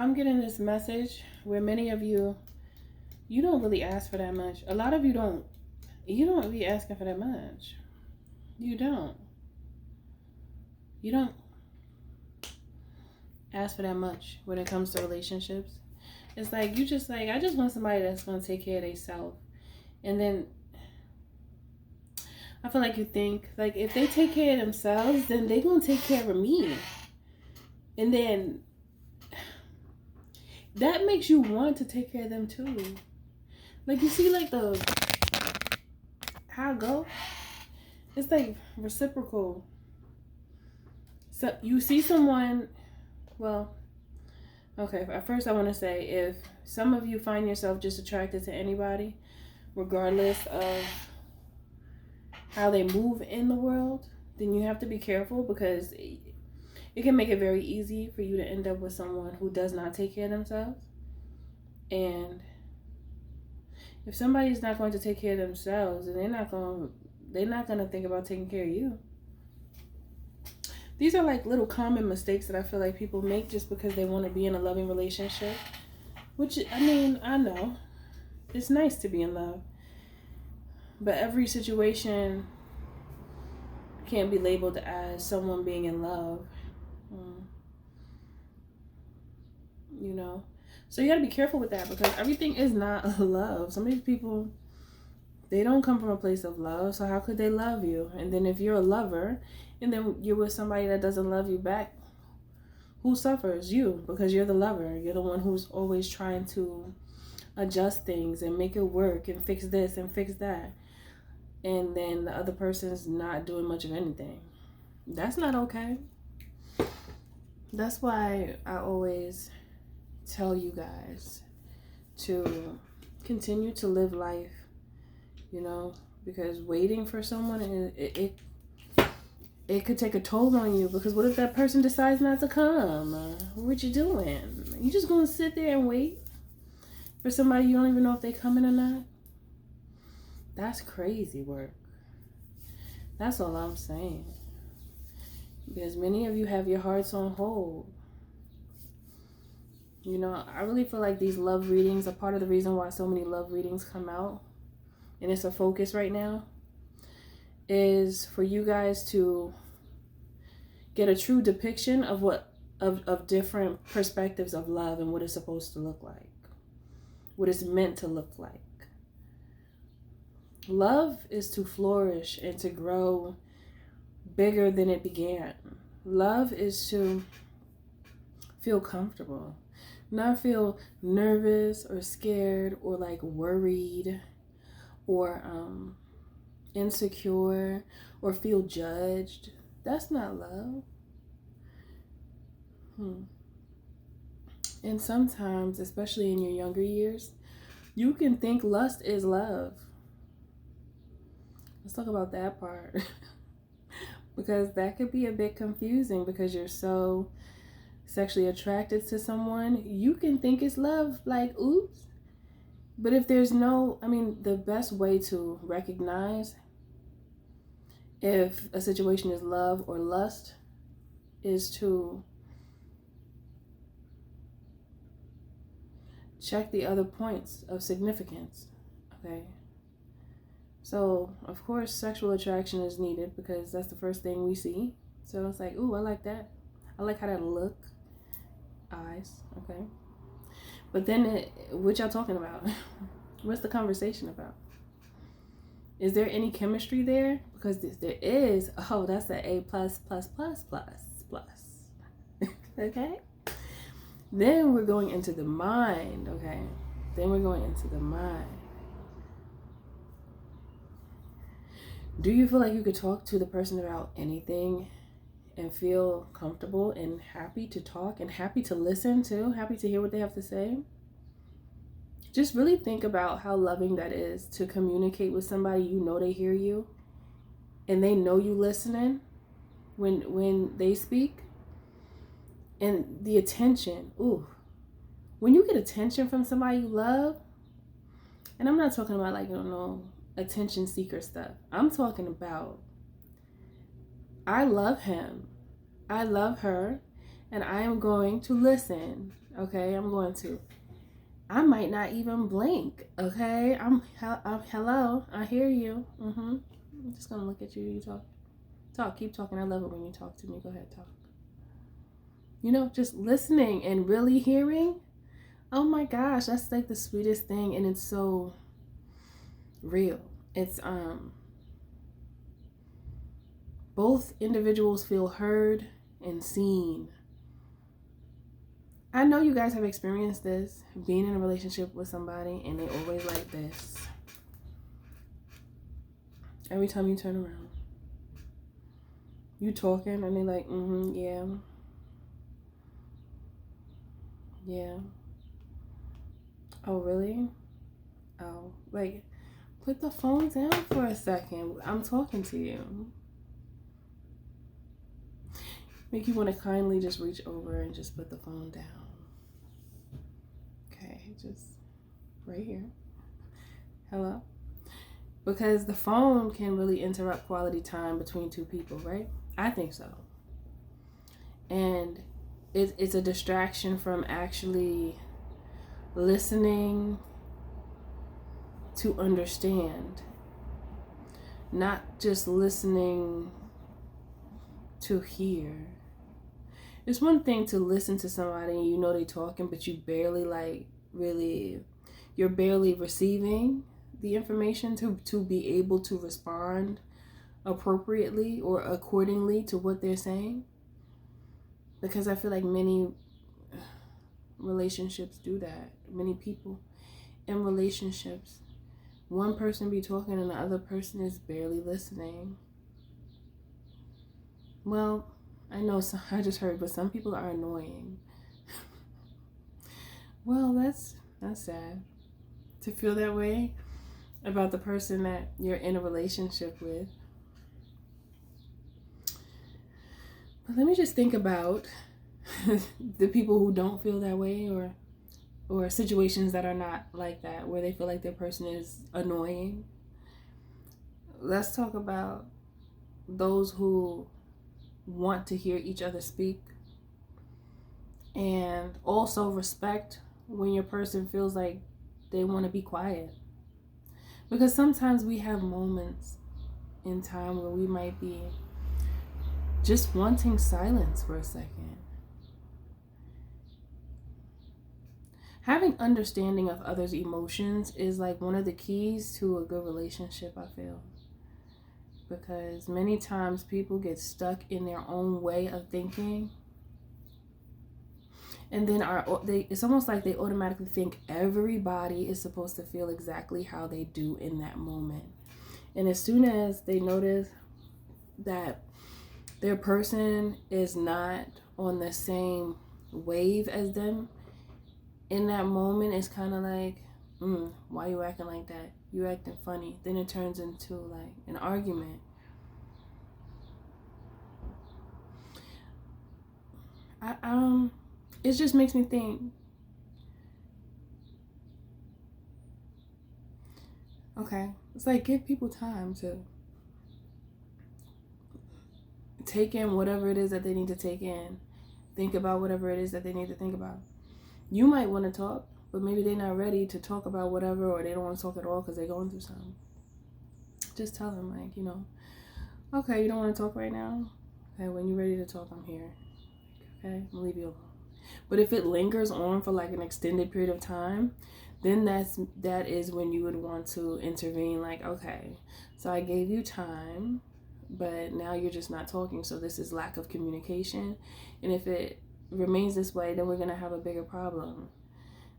I'm getting this message where many of you, you don't really ask for that much. A lot of you don't be asking for that much. You don't. You don't ask for that much when it comes to relationships. It's like you just like, I just want somebody that's gonna take care of themselves. And then I feel like you think like if they take care of themselves, then they gonna take care of me. And then that makes you want to take care of them too. Like you see like the how it go? It's like reciprocal. So you see someone, well, okay, at first I want to say if some of you find yourself just attracted to anybody, regardless of how they move in the world, then you have to be careful because it can make it very easy for you to end up with someone who does not take care of themselves. And if somebody's not going to take care of themselves, then they're not going to think about taking care of you. These are like little common mistakes that I feel like people make just because they want to be in a loving relationship. Which, I mean, I know. It's nice to be in love. But every situation can't be labeled as someone being in love. You know? So you gotta be careful with that because everything is not love. Some of these people, they don't come from a place of love, so how could they love you? And then if you're a lover and then you're with somebody that doesn't love you back, who suffers? You, because you're the lover. You're the one who's always trying to adjust things and make it work and fix this and fix that. And then the other person's not doing much of anything. That's not okay. That's why I always tell you guys to continue to live life, you know, because waiting for someone, it could take a toll on you, because what if that person decides not to come? What you doing? You just gonna sit there and wait for somebody you don't even know if they coming or not? That's crazy work. That's all I'm saying. Because many of you have your hearts on hold. You know, I really feel like these love readings are part of the reason why so many love readings come out, and it's a focus right now, is for you guys to get a true depiction of of different perspectives of love and what it's supposed to look like, what it's meant to look like. Love is to flourish and to grow bigger than it began. Love is to feel comfortable, not feel nervous or scared or like worried or insecure or feel judged. That's not love. And sometimes, especially in your younger years, you can think lust is love. Let's talk about that part. Because that could be a bit confusing because you're so sexually attracted to someone. You can think it's love, like, oops. But if there's no, I mean, the best way to recognize if a situation is love or lust is to check the other points of significance, okay? So, of course, sexual attraction is needed because that's the first thing we see. So it's like, ooh, I like that. I like how that look. Eyes, okay? But then, what y'all talking about? What's the conversation about? Is there any chemistry there? Because there is. Oh, that's an A++++++. Okay? Then we're going into the mind, okay? Then we're going into the mind. Do you feel like you could talk to the person about anything and feel comfortable and happy to talk and happy to listen to, happy to hear what they have to say? Just really think about how loving that is to communicate with somebody you know they hear you and they know you listening when they speak. And the attention, ooh. When you get attention from somebody you love, and I'm not talking about like, you know, attention seeker stuff. I'm talking about, I love him, I love her, and I am going to listen, Okay, I'm going to. I might not even blink. Okay, I'm hello. I hear you. I'm just gonna look at you. You talk. Keep talking. I love it when you talk to me. Go ahead, talk. You know, just listening and really hearing. Oh my gosh, that's like the sweetest thing, and it's so real. It's both individuals feel heard and seen. I know you guys have experienced this, being in a relationship with somebody and they always like this. Every time you turn around, you talking and they like, yeah. Yeah. Oh, really? Oh, like, put the phone down for a second. I'm talking to you. Make you want to kindly just reach over and just put the phone down. Okay, just right here. Hello? Because the phone can really interrupt quality time between two people, right? I think so. And it's a distraction from actually listening to understand, not just listening to hear. It's one thing to listen to somebody and you know they talking, but you barely you're barely receiving the information to be able to respond appropriately or accordingly to what they're saying. Because I feel like many relationships do that. Many people in relationships, one person be talking and the other person is barely listening. Well, I know, I just heard, but some people are annoying. Well, that's sad to feel that way about the person that you're in a relationship with. But let me just think about the people who don't feel that way, or situations that are not like that, where they feel like their person is annoying. Let's talk about those who want to hear each other speak and also respect when your person feels like they want to be quiet. Because sometimes we have moments in time where we might be just wanting silence for a second. Having understanding of others' emotions is like one of the keys to a good relationship, I feel. Because many times people get stuck in their own way of thinking. And then it's almost like they automatically think everybody is supposed to feel exactly how they do in that moment. And as soon as they notice that their person is not on the same wave as them, in that moment, it's kind of like, why you acting like that? You acting funny. Then it turns into like an argument. It just makes me think, okay, it's like give people time to take in whatever it is that they need to take in. Think about whatever it is that they need to think about. You might want to talk, but maybe they're not ready to talk about whatever, or they don't want to talk at all because they're going through something. Just tell them, like, okay, you don't want to talk right now? Okay, when you're ready to talk, I'm here. Okay, I'll leave you alone. But if it lingers on for like an extended period of time, then that is when you would want to intervene. Like, okay, so I gave you time, but now you're just not talking. So this is lack of communication. And if it remains this way, then we're going to have a bigger problem.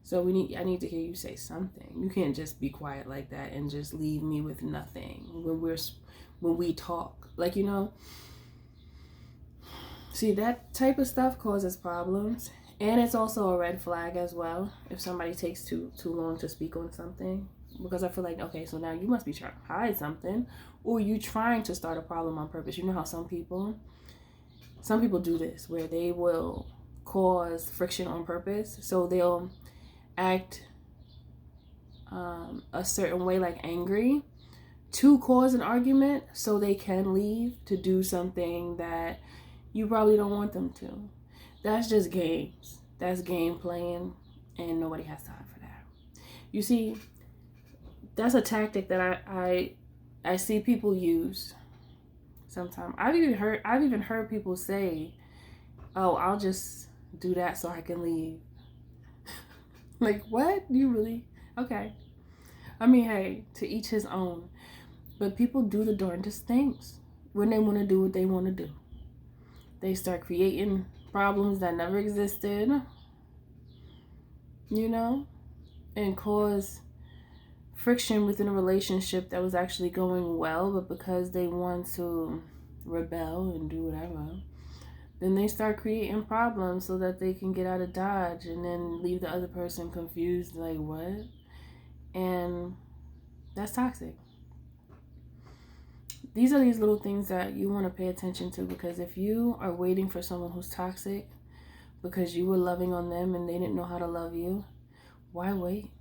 So I need to hear you say something. You can't just be quiet like that and just leave me with nothing when we talk. Like, see, that type of stuff causes problems. And it's also a red flag as well if somebody takes too long to speak on something. Because I feel like, okay, so now you must be trying to hide something, or you trying to start a problem on purpose. You know how some people do this, where they will cause friction on purpose. So they'll act a certain way, like angry, to cause an argument so they can leave to do something that you probably don't want them to. That's just games. that's game playing, and nobody has time for that. You see, that's a tactic that I see people use sometimes. I've even heard people say, "Oh, I'll just do that so I can leave." Like, what? You really? Okay. I mean, hey, to each his own. But people do the darndest things when they want to do what they want to do. They start creating problems that never existed, you know, and cause friction within a relationship that was actually going well, but because they want to rebel and do whatever, then they start creating problems so that they can get out of Dodge and then leave the other person confused, like, what? And that's toxic. These are these little things that you want to pay attention to, because if you are waiting for someone who's toxic because you were loving on them and they didn't know how to love you, why wait?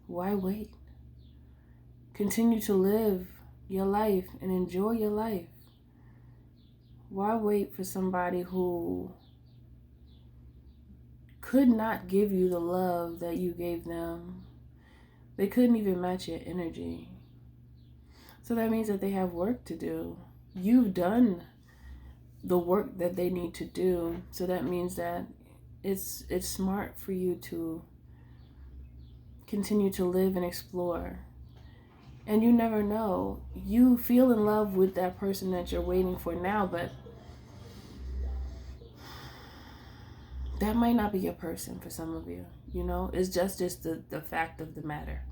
Why wait? Continue to live your life and enjoy your life. Why wait for somebody who could not give you the love that you gave them? They couldn't even match your energy. So that means that they have work to do. You've done the work that they need to do. So that means that it's smart for you to continue to live and explore. And you never know. You feel in love with that person that you're waiting for now, but that might not be your person for some of you. You know, it's just the fact of the matter.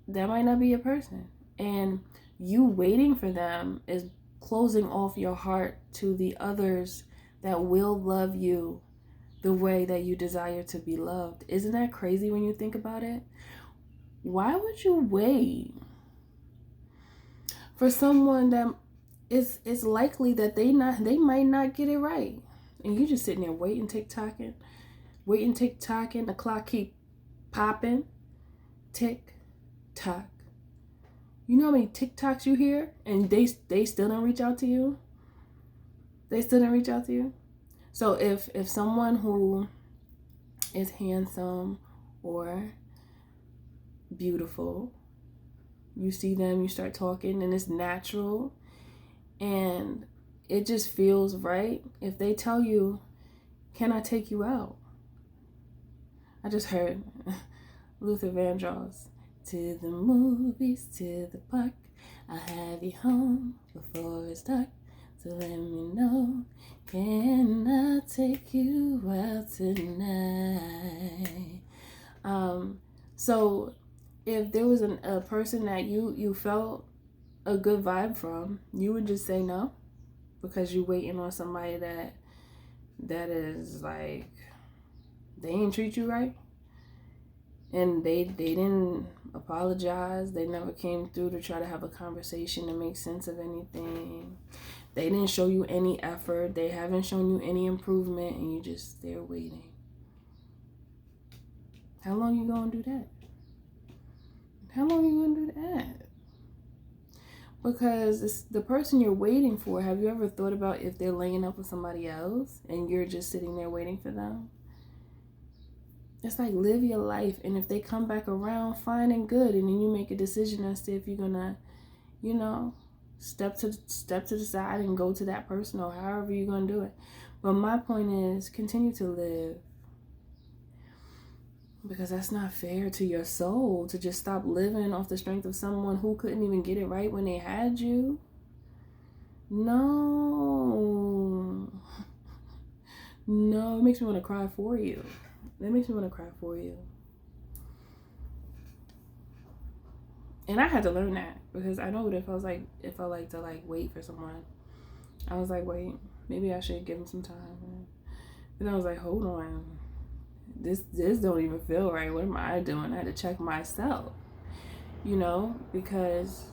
That might not be your person. And you waiting for them is closing off your heart to the others that will love you the way that you desire to be loved. Isn't that crazy when you think about it? Why would you wait for someone that it's likely that they might not get it right, and you just sitting there waiting, tick-tocking, the clock keep popping, tick-tock. You know how many TikToks you hear and they still don't reach out to you? They still don't reach out to you? So if someone who is handsome or beautiful, you see them, you start talking, and it's natural and it just feels right, if they tell you, "Can I take you out?" I just heard Luther Vandross, "To the movies, to the park, I'll have you home before it's dark. So let me know, can I take you out tonight?" So if there was a person that you felt a good vibe from, you would just say no, because you're waiting on somebody that is like, they ain't treat you right, and they didn't apologize. They never came through to try to have a conversation to make sense of anything. They didn't show you any effort. They haven't shown you any improvement, and you just there waiting. How long you gonna do that? How long you gonna do that? Because it's the person you're waiting for. Have you ever thought about if they're laying up with somebody else and you're just sitting there waiting for them? It's like, live your life, and if they come back around, fine and good, and then you make a decision as to if you're gonna, you know, step to the side and go to that person, or however you're gonna do it. But my point is, continue to live, because that's not fair to your soul to just stop living off the strength of someone who couldn't even get it right when they had you. No, it makes me want to cry for you. That makes me want to cry for you. And I had to learn that, because I know what it feels like. It felt like to like wait for someone. I was like, wait, maybe I should give them some time. And I was like, hold on, this don't even feel right. What am I doing? I had to check myself, you know, because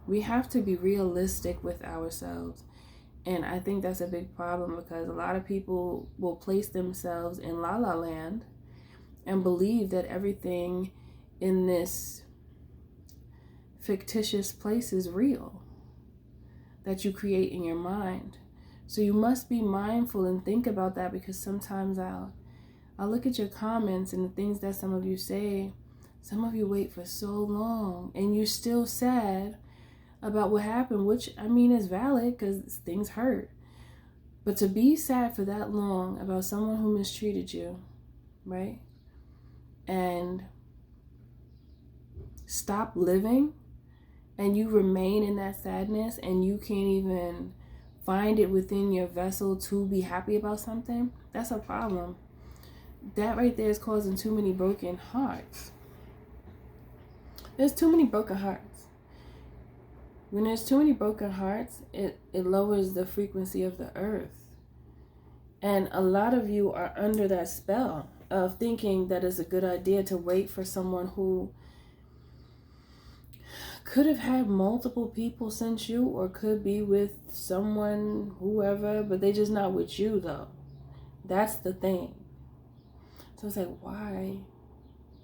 we have to be realistic with ourselves. And I think that's a big problem, because a lot of people will place themselves in la la land and believe that everything in this fictitious place is real, that you create in your mind. So you must be mindful and think about that, because sometimes I'll look at your comments and the things that some of you say. Some of you wait for so long and you're still sad about what happened, which I mean is valid because things hurt. But to be sad for that long about someone who mistreated you, right? And stop living, and you remain in that sadness, and you can't even find it within your vessel to be happy about something, that's a problem. That right there is causing too many broken hearts. There's too many broken hearts. When there's too many broken hearts, it lowers the frequency of the earth. And a lot of you are under that spell of thinking that it's a good idea to wait for someone who could have had multiple people since you, or could be with someone, whoever, but they just not with you though. That's the thing. So it's like, why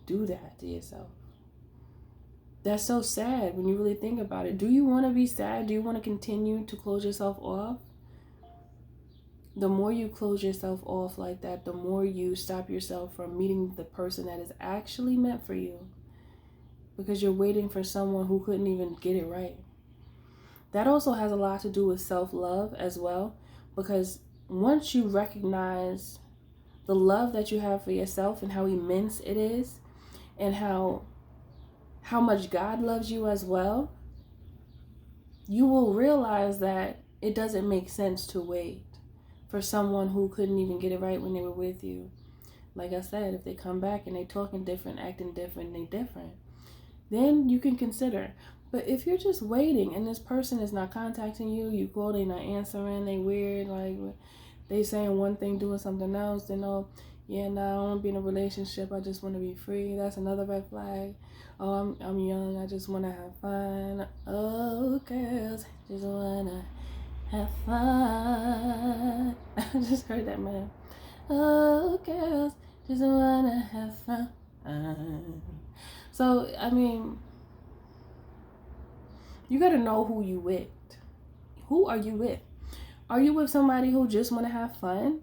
do that to yourself? That's so sad when you really think about it. Do you want to be sad? Do you want to continue to close yourself off? The more you close yourself off like that, the more you stop yourself from meeting the person that is actually meant for you, because you're waiting for someone who couldn't even get it right. That also has a lot to do with self-love as well, because once you recognize the love that you have for yourself and how immense it is, and how much God loves you as well, you will realize that it doesn't make sense to wait for someone who couldn't even get it right when they were with you. Like I said, if they come back and they talking different, acting different, they different, then you can consider. But if you're just waiting and this person is not contacting you, you call, they not answering, they weird, like they saying one thing, doing something else, then oh, yeah, no, I don't want to be in a relationship, I just want to be free. That's another red flag. Oh, I'm young, I just want to have fun. Oh, girls, just want to have fun. I just heard that, man. Oh, girls, just want to have fun. So, I mean, you got to know who you with. Who are you with? Are you with somebody who just want to have fun?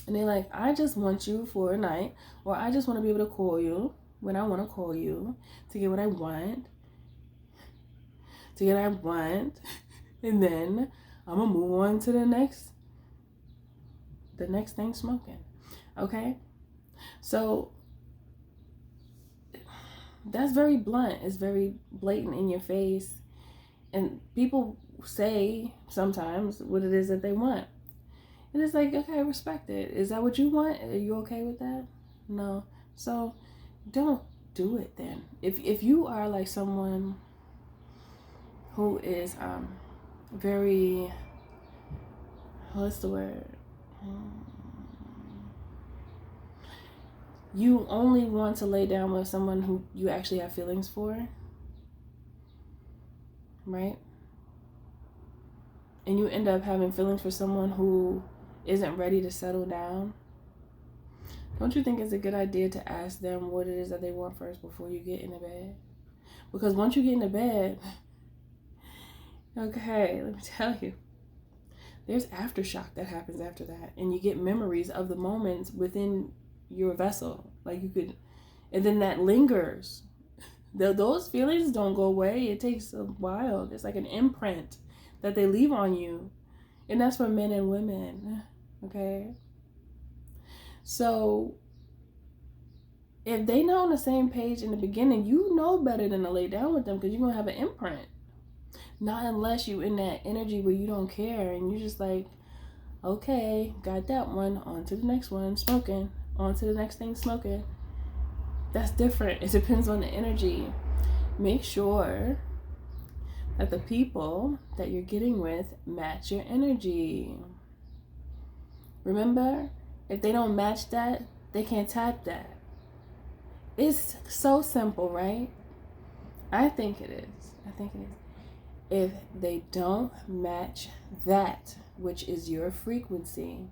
And they're like, I just want you for a night, or I just want to be able to call you when I want to call you to get what I want, and then I'm gonna move on to the next thing smoking. Okay, so that's very blunt. It's very blatant in your face, and people say sometimes what it is that they want. And it's like, okay, respect it. Is that what you want? Are you okay with that? No. So don't do it then. If you are like someone who is very, what's the word? You only want to lay down with someone who you actually have feelings for, right? And you end up having feelings for someone who isn't ready to settle down. Don't you think it's a good idea to ask them what it is that they want first before you get into bed? Because once you get into bed, okay, let me tell you, there's aftershock that happens after that. And you get memories of the moments within your vessel. Like you could, and then that lingers. Those feelings don't go away. It takes a while. It's like an imprint that they leave on you. And that's for men and women. Okay? So if they not on the same page in the beginning, you know better than to lay down with them, because you're going to have an imprint. Not unless you in that energy where you don't care and you're just like, okay, got that one, on to the next one, smoking, on to the next thing, smoking. That's different. It depends on the energy. Make sure that the people that you're getting with match your energy. Remember, if they don't match that, they can't tap that. It's so simple, right? I think it is. If they don't match that, which is your frequency,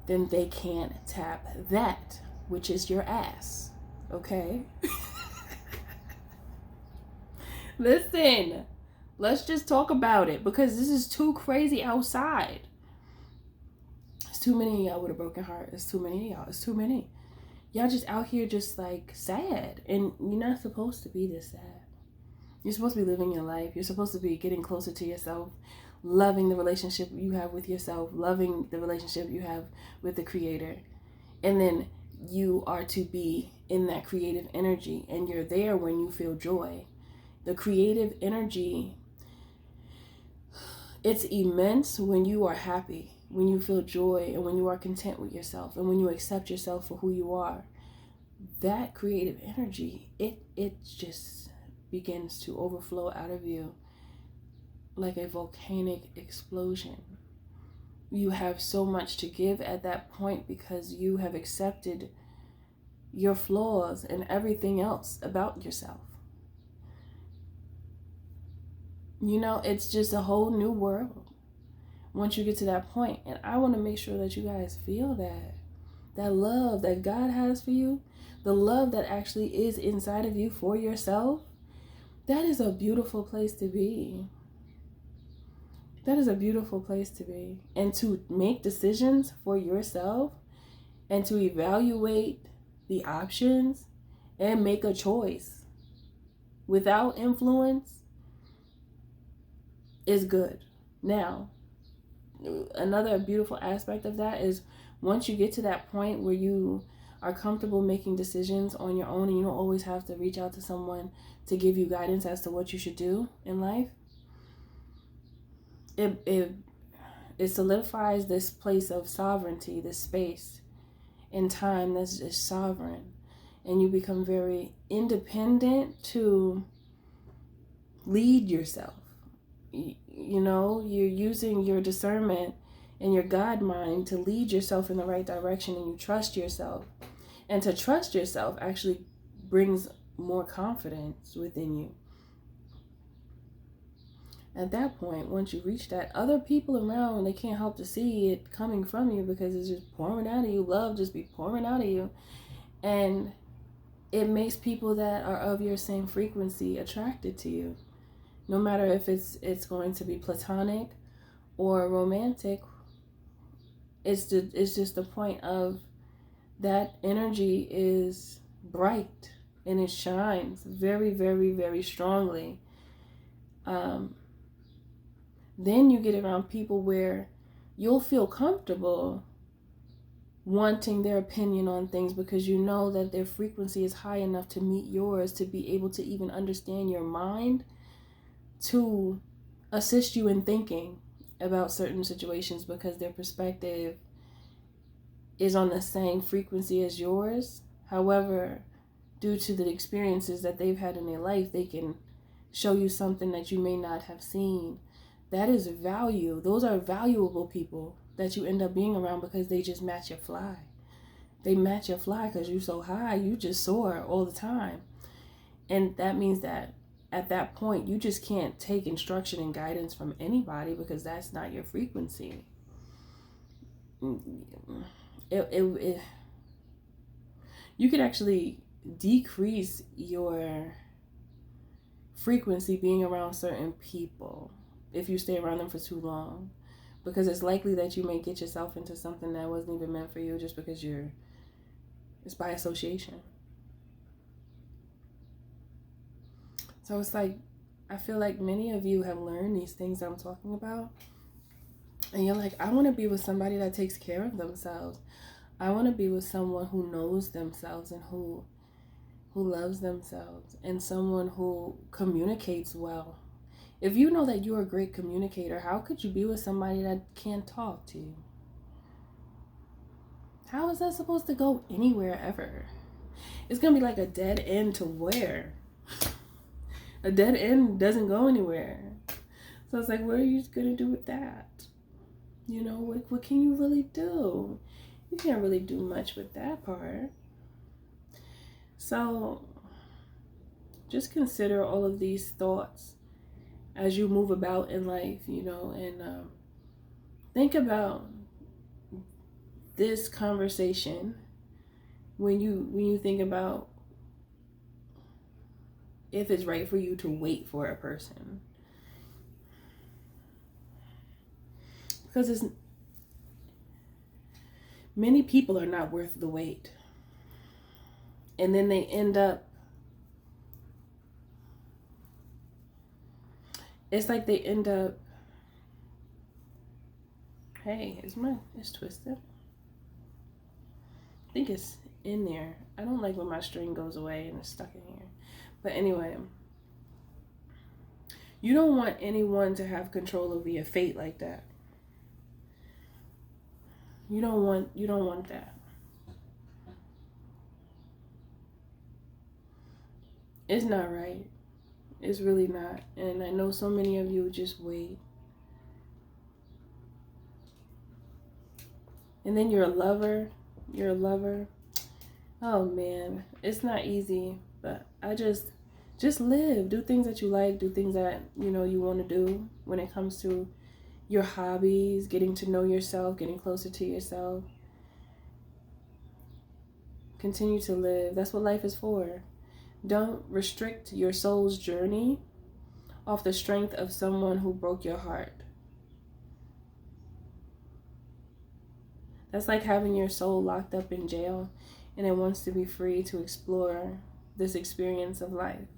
then they can't tap that, which is your ass. Okay? Listen, Let's just talk about it, because this is too crazy outside. It's too many of y'all with a broken heart. It's too many of y'all. It's too many. Y'all just out here just like sad. And you're not supposed to be this sad. You're supposed to be living your life. You're supposed to be getting closer to yourself, loving the relationship you have with yourself, loving the relationship you have with the Creator. And then you are to be in that creative energy, and you're there when you feel joy. The creative energy, it's immense when you are happy, when you feel joy, and when you are content with yourself, and when you accept yourself for who you are. That creative energy, it just begins to overflow out of you like a volcanic explosion. You have so much to give at that point, because you have accepted your flaws and everything else about yourself. You know, it's just a whole new world once you get to that point. And I want to make sure that you guys feel that love that God has for you, the love that actually is inside of you for yourself. That is a beautiful place to be. That is a beautiful place to be. And to make decisions for yourself and to evaluate the options and make a choice without influence is good. Now, another beautiful aspect of that is once you get to that point where you are comfortable making decisions on your own, and you don't always have to reach out to someone to give you guidance as to what you should do in life, it solidifies this place of sovereignty, this space in time that's just sovereign, and you become very independent to lead yourself. You know, you're using your discernment and your God mind to lead yourself in the right direction, and you trust yourself. And to trust yourself actually brings more confidence within you. At that point, once you reach that, other people around, they can't help to see it coming from you, because it's just pouring out of you. Love just be pouring out of you. And it makes people that are of your same frequency attracted to you. No matter if it's going to be platonic or romantic, it's just the point of that energy is bright and it shines very, very, very strongly. Then you get around people where you'll feel comfortable wanting their opinion on things, because you know that their frequency is high enough to meet yours, to be able to even understand your mind, to assist you in thinking about certain situations, because their perspective is on the same frequency as yours. However, due to the experiences that they've had in their life, they can show you something that you may not have seen. That is value. Those are valuable people that you end up being around, because they just match your fly. They match your fly because you're so high, you just soar all the time. And that means that at that point, you just can't take instruction and guidance from anybody, because that's not your frequency. You could actually decrease your frequency being around certain people if you stay around them for too long, because it's likely that you may get yourself into something that wasn't even meant for you, just because it's by association. So it's like, I feel like many of you have learned these things I'm talking about, and you're like, I want to be with somebody that takes care of themselves. I want to be with someone who knows themselves and who loves themselves, and someone who communicates well. If you know that you're a great communicator, how could you be with somebody that can't talk to you? How is that supposed to go anywhere ever? It's going to be like a dead end to where? A dead end doesn't go anywhere. So it's like, what are you going to do with that? You know, what can you really do? You can't really do much with that part. So just consider all of these thoughts as you move about in life, you know, and think about this conversation when you think about if it's right for you to wait for a person. Because it's many people are not worth the wait. And then they end up, it's like they end up, hey, it's twisted. I think it's in there. I don't like when my string goes away and it's stuck in here. But anyway, you don't want anyone to have control over your fate like that. You don't want that. It's not right. It's really not. And I know so many of you just wait. And then you're a lover. Oh man, it's not easy, but I just live. Do things that you like, do things that, you know, you want to do when it comes to your hobbies, getting to know yourself, getting closer to yourself. Continue to live. That's what life is for. Don't restrict your soul's journey off the strength of someone who broke your heart. That's like having your soul locked up in jail and it wants to be free to explore this experience of life.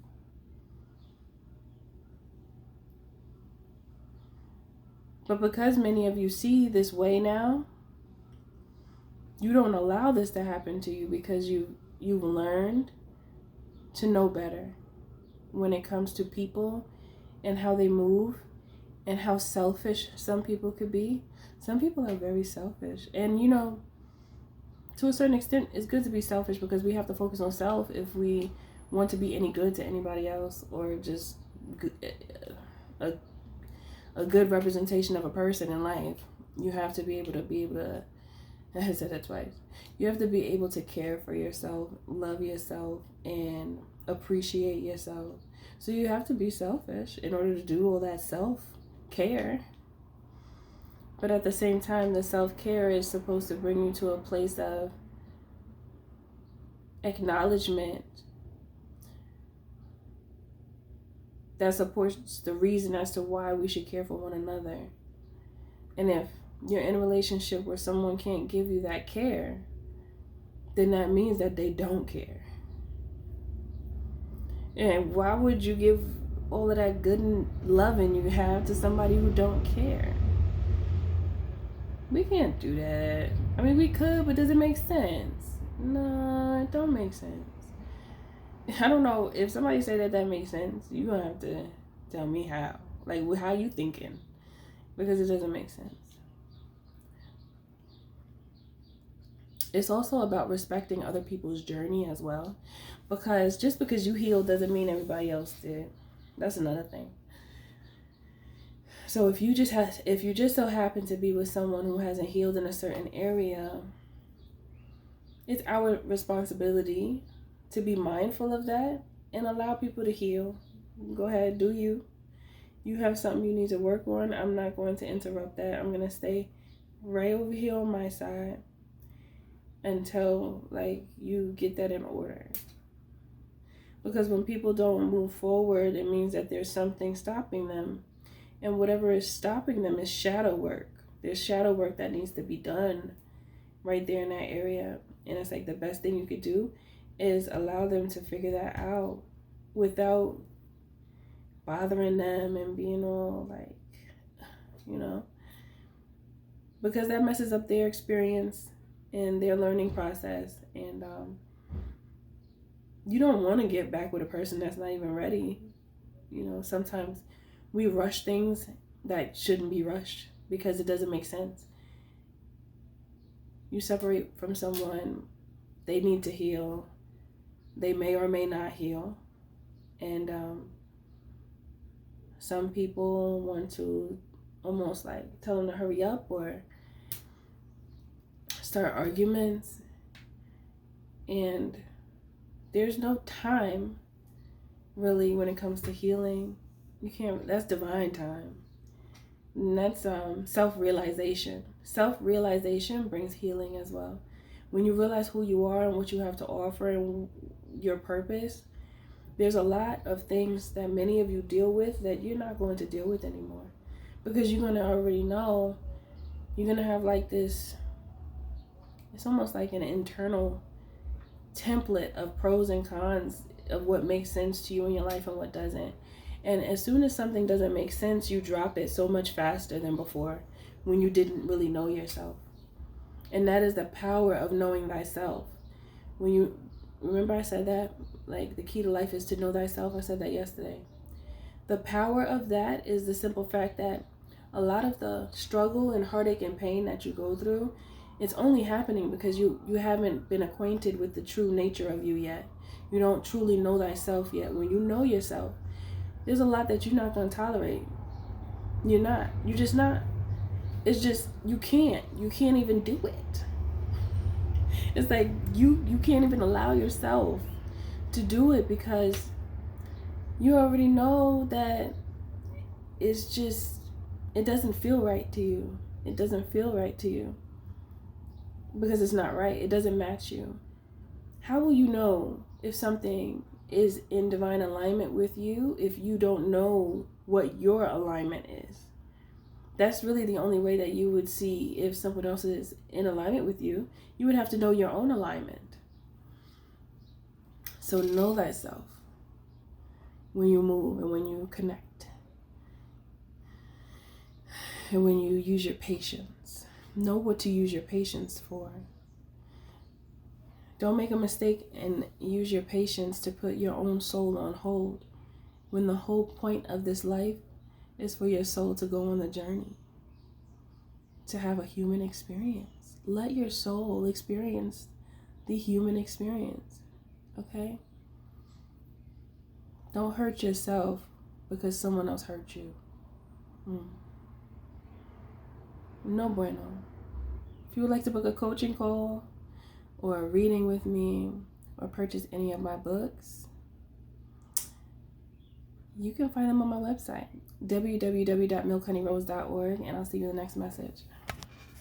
But because many of you see this way now, you don't allow this to happen to you because you've learned to know better when it comes to people and how they move and how selfish some people could be. Some people are very selfish. And, you know, to a certain extent, it's good to be selfish because we have to focus on self if we want to be any good to anybody else or just a good representation of a person in life. You have to be able to, I said that twice. You have to be able to care for yourself, love yourself, and appreciate yourself. So you have to be selfish in order to do all that self-care. But at the same time, the self-care is supposed to bring you to a place of acknowledgement that supports the reason as to why we should care for one another. And if you're in a relationship where someone can't give you that care, then that means that they don't care. And why would you give all of that good and loving you have to somebody who don't care? We can't do that. I mean, we could, but does it make sense? No, it don't make sense. I don't know. If somebody say that makes sense, you're going to have to tell me how. Like, how you thinking? Because it doesn't make sense. It's also about respecting other people's journey as well. Because just because you healed doesn't mean everybody else did. That's another thing. So if you just so happen to be with someone who hasn't healed in a certain area, it's our responsibility to be mindful of that and allow people to heal. Go ahead, do you. You have something you need to work on. I'm not going to interrupt that. I'm going to stay right over here on my side until you get that in order. Because when people don't move forward, it means that there's something stopping them. And whatever is stopping them is shadow work. There's shadow work that needs to be done right there in that area. And it's like the best thing you could do is allow them to figure that out without bothering them and being all because that messes up their experience and their learning process. And you don't want to get back with a person that's not even ready. Sometimes we rush things that shouldn't be rushed because it doesn't make sense. You separate from someone, they need to heal. They may or may not heal. And some people want to almost tell them to hurry up or start arguments. And there's no time really when it comes to healing. You can't, that's divine time. And that's self-realization. Self-realization brings healing as well. When you realize who you are and what you have to offer and your purpose, there's a lot of things that many of you deal with that you're not going to deal with anymore. Because you're going to already know You're going to have like this, it's almost like an internal template of pros and cons of what makes sense to you in your life and what doesn't. And as soon as something doesn't make sense, you drop it so much faster than before when you didn't really know yourself. And that is the power of knowing thyself. When you, remember I said that? Like the key to life is to know thyself. I said that yesterday. The power of that is the simple fact that a lot of the struggle and heartache and pain that you go through, it's only happening because you haven't been acquainted with the true nature of you yet. You don't truly know thyself yet. When you know yourself, there's a lot that you're not going to tolerate. You're not. You're just not. It's just, you can't even do it. It's like you can't even allow yourself to do it because you already know that it's just, it doesn't feel right to you. It doesn't feel right to you because it's not right. It doesn't match you. How will you know if something is in divine alignment with you if you don't know what your alignment is? That's really the only way that you would see if someone else is in alignment with you. You would have to know your own alignment. So know thyself when you move and when you connect. And when you use your patience. Know what to use your patience for. Don't make a mistake and use your patience to put your own soul on hold when the whole point of this life is for your soul to go on the journey, to have a human experience. Let your soul experience the human experience, okay? Don't hurt yourself because someone else hurt you. No bueno. If you would like to book a coaching call or a reading with me or purchase any of my books, you can find them on my website, www.MNHONEYROSE.org, and I'll see you in the next message.